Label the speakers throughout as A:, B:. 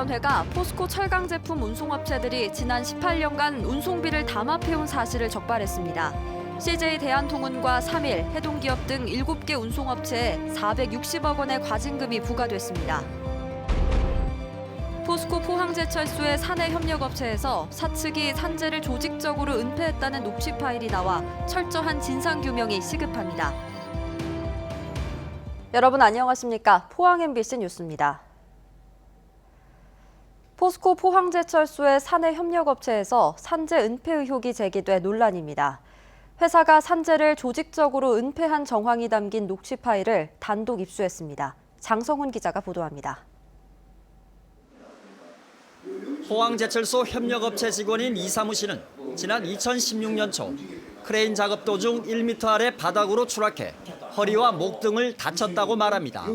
A: 공정거래위원회가 포스코 철강 제품 운송업체들이 지난 18년간 운송비를 담합해온 사실을 적발했습니다. CJ 대한통운과 3일, 해동기업 등 7개 운송업체에 460억 원의 과징금이 부과됐습니다. 포스코 포항제철소의 사내협력업체에서 사측이 산재를 조직적으로 은폐했다는 녹취 파일이 나와 철저한 진상규명이 시급합니다. 여러분 안녕하십니까? 포항 MBC 뉴스입니다. 포스코 포항제철소의 사내협력업체에서 산재 은폐 의혹이 제기돼 논란입니다. 회사가 산재를 조직적으로 은폐한 정황이 담긴 녹취 파일을 단독 입수했습니다. 장성훈 기자가 보도합니다.
B: 포항제철소 협력업체 직원인 이사무 씨는 지난 2016년 초 크레인 작업 도중 1m 아래 바닥으로 추락해 허리와 목 등을 다쳤다고 말합니다.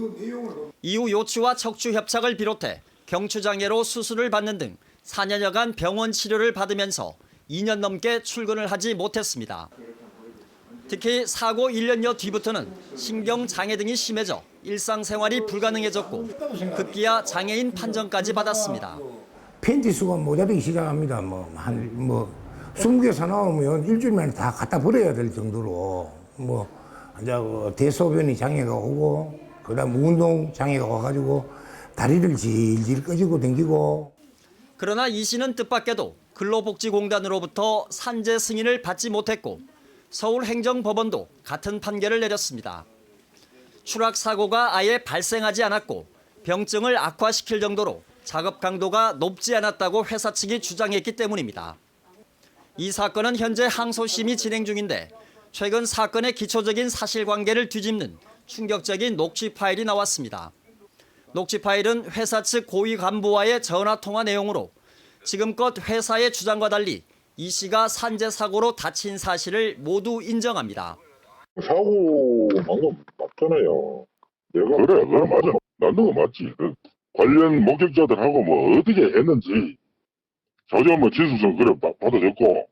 B: 이후 요추와 척추 협착을 비롯해 경추장애로 수술을 받는 등 4년여간 병원 치료를 받으면서 2년 넘게 출근을 하지 못했습니다. 특히 사고 1년여 뒤부터는 신경장애 등이 심해져 일상생활이 불가능해졌고 급기야 장애인 판정까지 받았습니다.
C: 팬티 수건 모자르기 시작합니다. 20개 사나오면 일주일만에 다 갖다 버려야 될 정도로 이제 대소변이 장애가 오고 그다음 운동 장애가 와가지고 다리를 질질 꺼지고 댕기고.
B: 그러나 이 씨는 뜻밖에도 근로복지공단으로부터 산재 승인을 받지 못했고 서울행정법원도 같은 판결을 내렸습니다. 추락 사고가 아예 발생하지 않았고 병증을 악화시킬 정도로 작업 강도가 높지 않았다고 회사 측이 주장했기 때문입니다. 이 사건은 현재 항소심이 진행 중인데 최근 사건의 기초적인 사실관계를 뒤집는 충격적인 녹취 파일이 나왔습니다. 녹취 파일은 회사 측 고위 간부와의 전화 통화 내용으로 지금껏 회사의 주장과 달리 이 씨가 산재 사고로 다친 사실을 모두 인정합니다.
D: 사고 방금 맞잖아요. 내가 그래 맞아. 맞는 거 맞지. 관련 목격자들하고 어떻게 했는지 자주 지수서 그래 받아줬고.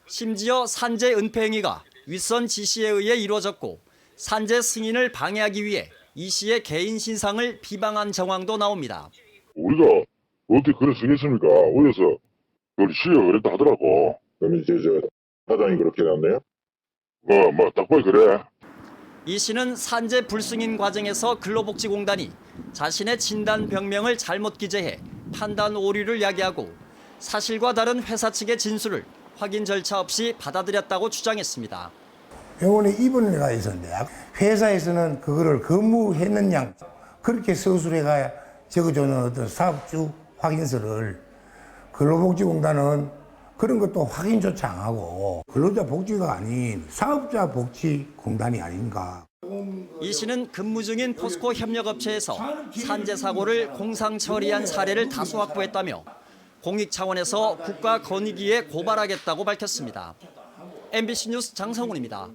B: 심지어 산재 은폐 행위가 윗선 지시에 의해 이루어졌고 산재 승인을 방해하기 위해 이 씨의 개인 신상을 비방한 정황도 나옵니다.
D: 우리가 어떻게 그래 쓰겠습니까? 어디서 그걸 시가 그랬다 하더라고. 그러면 이제 사장이 그렇게 났네요? 딱 봐야 그래.
B: 이 씨는 산재 불승인 과정에서 근로복지공단이 자신의 진단 병명을 잘못 기재해 판단 오류를 야기하고 사실과 다른 회사 측의 진술을 확인 절차 없이 받아들였다고 주장했습니다.
C: 병원에 입원을 가 있었는데 회사에서는 그거를 근무했느냐 그렇게 서술해가 적어주는 어떤 사업주 확인서를 근로복지공단은 그런 것도 확인조차 안 하고 근로자 복지가 아닌 사업자 복지공단이 아닌가.
B: 이 씨는 근무 중인 포스코 협력업체에서 산재 사고를 공상 처리한 사례를 다수 확보했다며 공익 차원에서 국가권익위에 고발하겠다고 밝혔습니다. MBC 뉴스 장성훈입니다.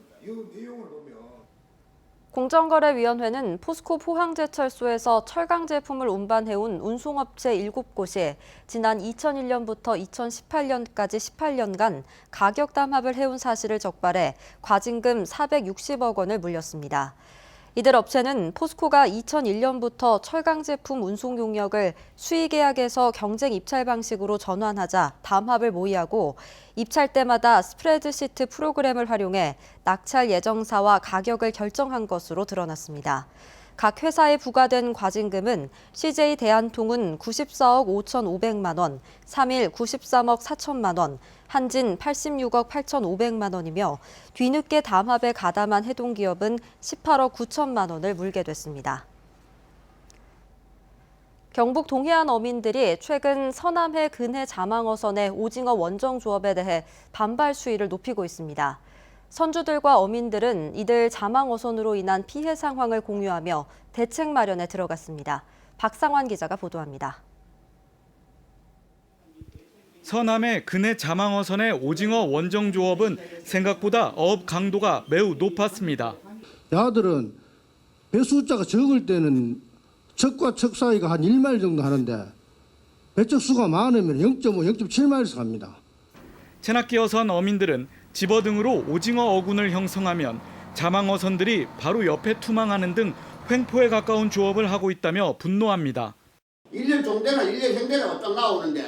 A: 공정거래위원회는 포스코 포항제철소에서 철강 제품을 운반해온 운송업체 7곳이 지난 2001년부터 2018년까지 18년간 가격 담합을 해온 사실을 적발해 과징금 460억 원을 물렸습니다. 이들 업체는 포스코가 2001년부터 철강 제품 운송 용역을 수의계약에서 경쟁 입찰 방식으로 전환하자 담합을 모의하고 입찰 때마다 스프레드 시트 프로그램을 활용해 낙찰 예정사와 가격을 결정한 것으로 드러났습니다. 각 회사에 부과된 과징금은 CJ 대한통운 94억 5,500만 원, 3일 93억 4천만 원, 한진 86억 8,500만 원이며 뒤늦게 담합에 가담한 해동기업은 18억 9천만 원을 물게 됐습니다. 경북 동해안 어민들이 최근 서남해 근해 자망어선의 오징어 원정 조업에 대해 반발 수위를 높이고 있습니다. 선주들과 어민들은 이들 자망어선으로 인한 피해 상황을 공유하며 대책 마련에 들어갔습니다. 박상환 기자가 보도합니다.
E: 서남해 근해 자망어선의 오징어 원정 조업은 생각보다 어업 강도가 매우 높았습니다.
F: 야들은 배 숫자가 적을 때는 척과 척 사이가 한 1마일 정도 하는데 배척 수가 많으면 0.5, 0.7마일에서 갑니다.
E: 체납기어선 어민들은 집어 등으로 오징어 어군을 형성하면 자망어선들이 바로 옆에 투망하는 등 횡포에 가까운 조업을 하고 있다며 분노합니다.
G: 1년 종대나 1년 행대라고 딱 나오는데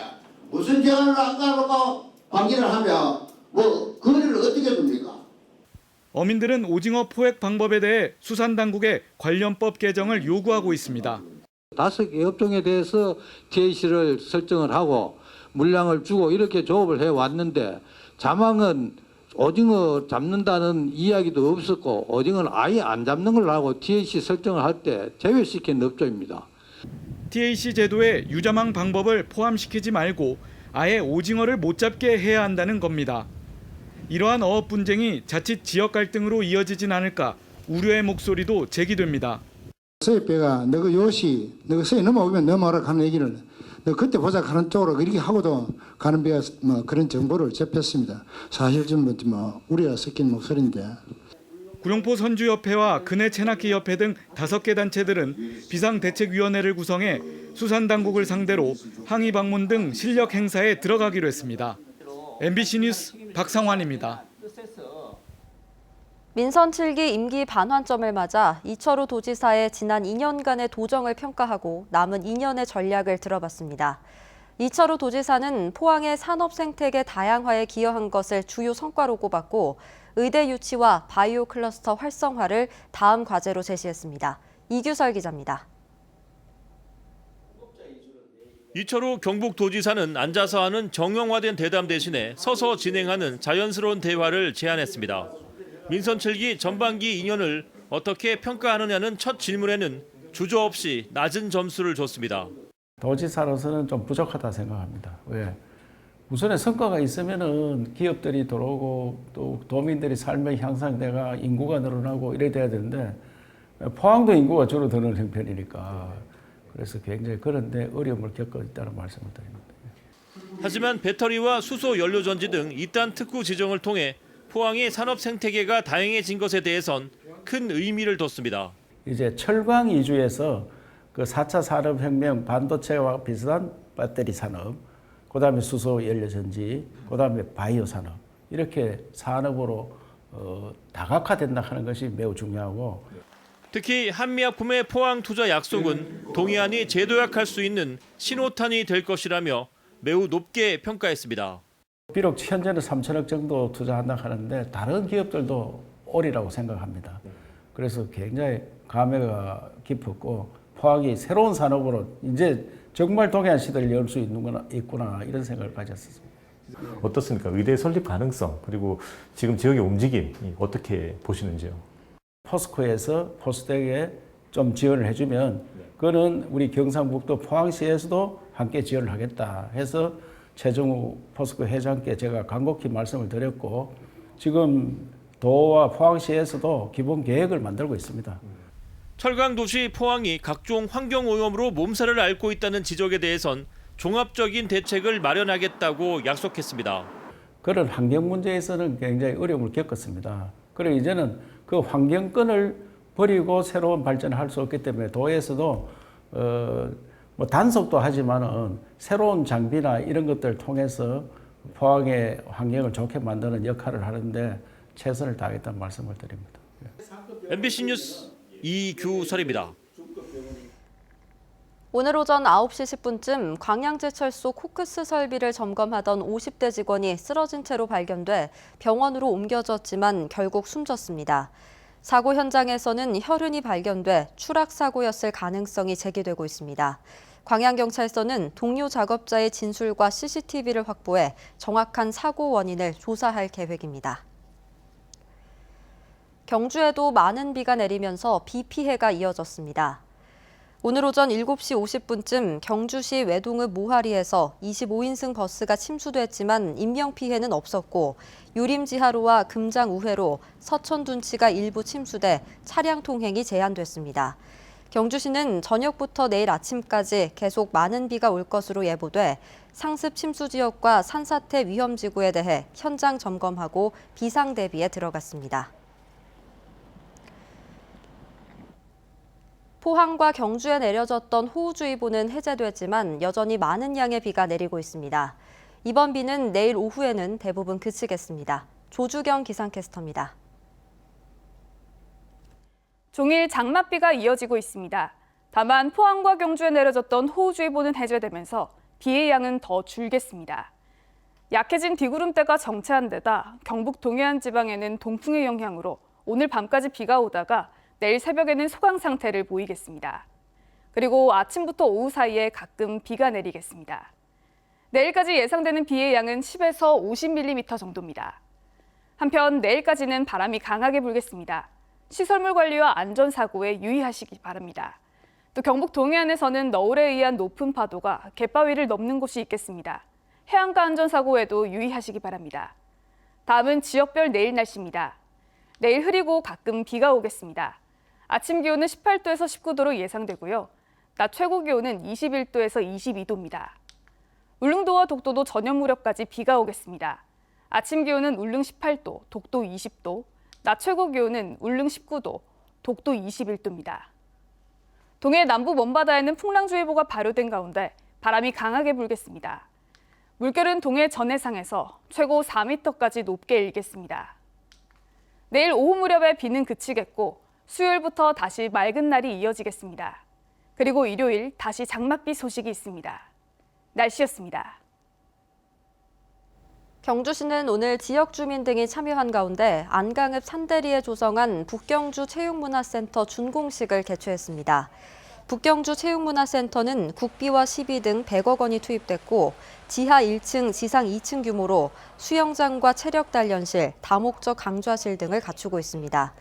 G: 무슨 제안을 안 가놓고 방기를 하면 뭐 거리를 어떻게 둡니까?
E: 어민들은 오징어 포획 방법에 대해 수산당국에 관련법 개정을 요구하고 있습니다.
H: 5개 업종에 대해서 TAC를 설정을 하고 물량을 주고 이렇게 조업을 해왔는데 자망은 오징어 잡는다는 이야기도 없었고 오징어는 아예 안 잡는 걸 하고 TAC 설정을 할 때 제외시킨 업종입니다.
E: TAC 제도에 유자망 방법을 포함시키지 말고 아예 오징어를 못 잡게 해야 한다는 겁니다. 이러한 어업 분쟁이 자칫 지역 갈등으로 이어지진 않을까 우려의 목소리도 제기됩니다.
F: 서해배가 너가 요시 너가 서해 넘어오면 넘어오라 하는 얘기를 너 그때 보자 하는 쪽으로 그렇게 하고도 가는 배가 뭐 그런 정보를 접했습니다. 사실 좀 우려가 섞인 목소리인데.
E: 구룡포 선주협회와 근해 체납기 협회 등 5개 단체들은 비상대책위원회를 구성해 수산당국을 상대로 항의 방문 등 실력 행사에 들어가기로 했습니다. MBC 뉴스 박상환입니다.
A: 민선 7기 임기 반환점을 맞아 이철우 도지사의 지난 2년간의 도정을 평가하고 남은 2년의 전략을 들어봤습니다. 이철우 도지사는 포항의 산업 생태계 다양화에 기여한 것을 주요 성과로 꼽았고 의대 유치와 바이오 클러스터 활성화를 다음 과제로 제시했습니다. 이규설 기자입니다.
I: 이철우 경북도지사는 앉아서 하는 정형화된 대담 대신에 서서 진행하는 자연스러운 대화를 제안했습니다. 민선 7기 전반기 2년을 어떻게 평가하느냐는 첫 질문에는 주저없이 낮은 점수를 줬습니다.
J: 도지사로서는 좀 부족하다 생각합니다. 왜? 우선에 성과가 있으면은 기업들이 들어오고 또 도민들이 삶의 향상돼가 인구가 늘어나고 이래 돼야 되는데 포항도 인구가 줄어드는 형편이니까 그래서 굉장히 그런데 어려움을 겪고 있다는 말씀을 드립니다.
I: 하지만 배터리와 수소 연료 전지 등 이딴 특구 지정을 통해 포항의 산업 생태계가 다양해진 것에 대해선 큰 의미를 뒀습니다.
J: 이제 철강 이주에서 그 4차 산업혁명 반도체와 비슷한 배터리 산업, 그다음에 수소 연료 전지, 그다음에 바이오 산업 이렇게 산업으로 다각화된다 하는 것이 매우 중요하고
I: 특히 한미약품의 포항 투자 약속은 동해안이 재도약할 수 있는 신호탄이 될 것이라며 매우 높게 평가했습니다.
J: 비록 현재는 3천억 정도 투자한다 하는데 다른 기업들도 오리라고 생각합니다. 그래서 굉장히 감회가 깊었고 포항이 새로운 산업으로 이제 정말 동해안 시대를 열 수 있구나 이런 생각을 가졌습니다.
K: 어떻습니까? 의대 설립 가능성 그리고 지금 지역의 움직임 어떻게 보시는지요?
J: 포스코에서 포스텍에 좀 지원을 해주면 그거는 우리 경상북도 포항시에서도 함께 지원을 하겠다 해서 최정우 포스코 회장께 제가 간곡히 말씀을 드렸고 지금 도와 포항시에서도 기본 계획을 만들고 있습니다.
I: 철강도시 포항이 각종 환경오염으로 몸살을 앓고 있다는 지적에 대해선 종합적인 대책을 마련하겠다고 약속했습니다.
J: 그런 환경 문제에서는 굉장히 어려움을 겪었습니다. 그리고 이제는 그 환경권을 버리고 새로운 발전을 할 수 없기 때문에 도에서도 뭐 단속도 하지만은 새로운 장비나 이런 것들을 통해서 포항의 환경을 좋게 만드는 역할을 하는데 최선을 다하겠다는 말씀을 드립니다.
I: MBC 뉴스 이규설입니다.
A: 오늘 오전 9시 10분쯤 광양제철소 코크스 설비를 점검하던 50대 직원이 쓰러진 채로 발견돼 병원으로 옮겨졌지만 결국 숨졌습니다. 사고 현장에서는 혈흔이 발견돼 추락 사고였을 가능성이 제기되고 있습니다. 광양경찰서는 동료 작업자의 진술과 CCTV를 확보해 정확한 사고 원인을 조사할 계획입니다. 경주에도 많은 비가 내리면서 비 피해가 이어졌습니다. 오늘 오전 7시 50분쯤 경주시 외동읍 모하리에서 25인승 버스가 침수됐지만 인명피해는 없었고 유림지하로와 금장우회로 서천둔치가 일부 침수돼 차량 통행이 제한됐습니다. 경주시는 저녁부터 내일 아침까지 계속 많은 비가 올 것으로 예보돼 상습 침수 지역과 산사태 위험지구에 대해 현장 점검하고 비상 대비에 들어갔습니다. 포항과 경주에 내려졌던 호우주의보는 해제됐지만 여전히 많은 양의 비가 내리고 있습니다. 이번 비는 내일 오후에는 대부분 그치겠습니다. 조주경 기상캐스터입니다.
L: 종일 장맛비가 이어지고 있습니다. 다만 포항과 경주에 내려졌던 호우주의보는 해제되면서 비의 양은 더 줄겠습니다. 약해진 비구름대가 정체한 데다 경북 동해안 지방에는 동풍의 영향으로 오늘 밤까지 비가 오다가 내일 새벽에는 소강 상태를 보이겠습니다. 그리고 아침부터 오후 사이에 가끔 비가 내리겠습니다. 내일까지 예상되는 비의 양은 10에서 50mm 정도입니다. 한편 내일까지는 바람이 강하게 불겠습니다. 시설물 관리와 안전사고에 유의하시기 바랍니다. 또 경북 동해안에서는 너울에 의한 높은 파도가 갯바위를 넘는 곳이 있겠습니다. 해안가 안전사고에도 유의하시기 바랍니다. 다음은 지역별 내일 날씨입니다. 내일 흐리고 가끔 비가 오겠습니다. 아침 기온은 18도에서 19도로 예상되고요. 낮 최고 기온은 21도에서 22도입니다. 울릉도와 독도도 저녁 무렵까지 비가 오겠습니다. 아침 기온은 울릉 18도, 독도 20도, 낮 최고 기온은 울릉 19도, 독도 21도입니다. 동해 남부 먼바다에는 풍랑주의보가 발효된 가운데 바람이 강하게 불겠습니다. 물결은 동해 전해상에서 최고 4m까지 높게 일겠습니다. 내일 오후 무렵에 비는 그치겠고 수요일부터 다시 맑은 날이 이어지겠습니다. 그리고 일요일 다시 장맛비 소식이 있습니다. 날씨였습니다.
A: 경주시는 오늘 지역 주민 등이 참여한 가운데 안강읍 산대리에 조성한 북경주 체육문화센터 준공식을 개최했습니다. 북경주 체육문화센터는 국비와 시비 등 100억 원이 투입됐고 지하 1층, 지상 2층 규모로 수영장과 체력 단련실, 다목적 강좌실 등을 갖추고 있습니다.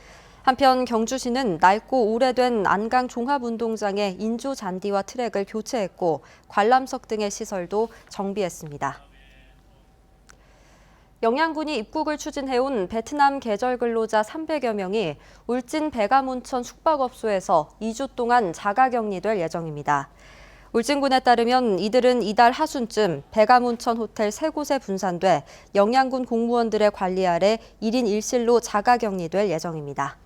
A: 한편 경주시는 낡고 오래된 안강 종합운동장의 인조 잔디와 트랙을 교체했고 관람석 등의 시설도 정비했습니다. 영양군이 입국을 추진해온 베트남 계절 근로자 300여 명이 울진 백암온천 숙박업소에서 2주 동안 자가격리될 예정입니다. 울진군에 따르면 이들은 이달 하순쯤 백암온천 호텔 3곳에 분산돼 영양군 공무원들의 관리 아래 1인 1실로 자가격리될 예정입니다.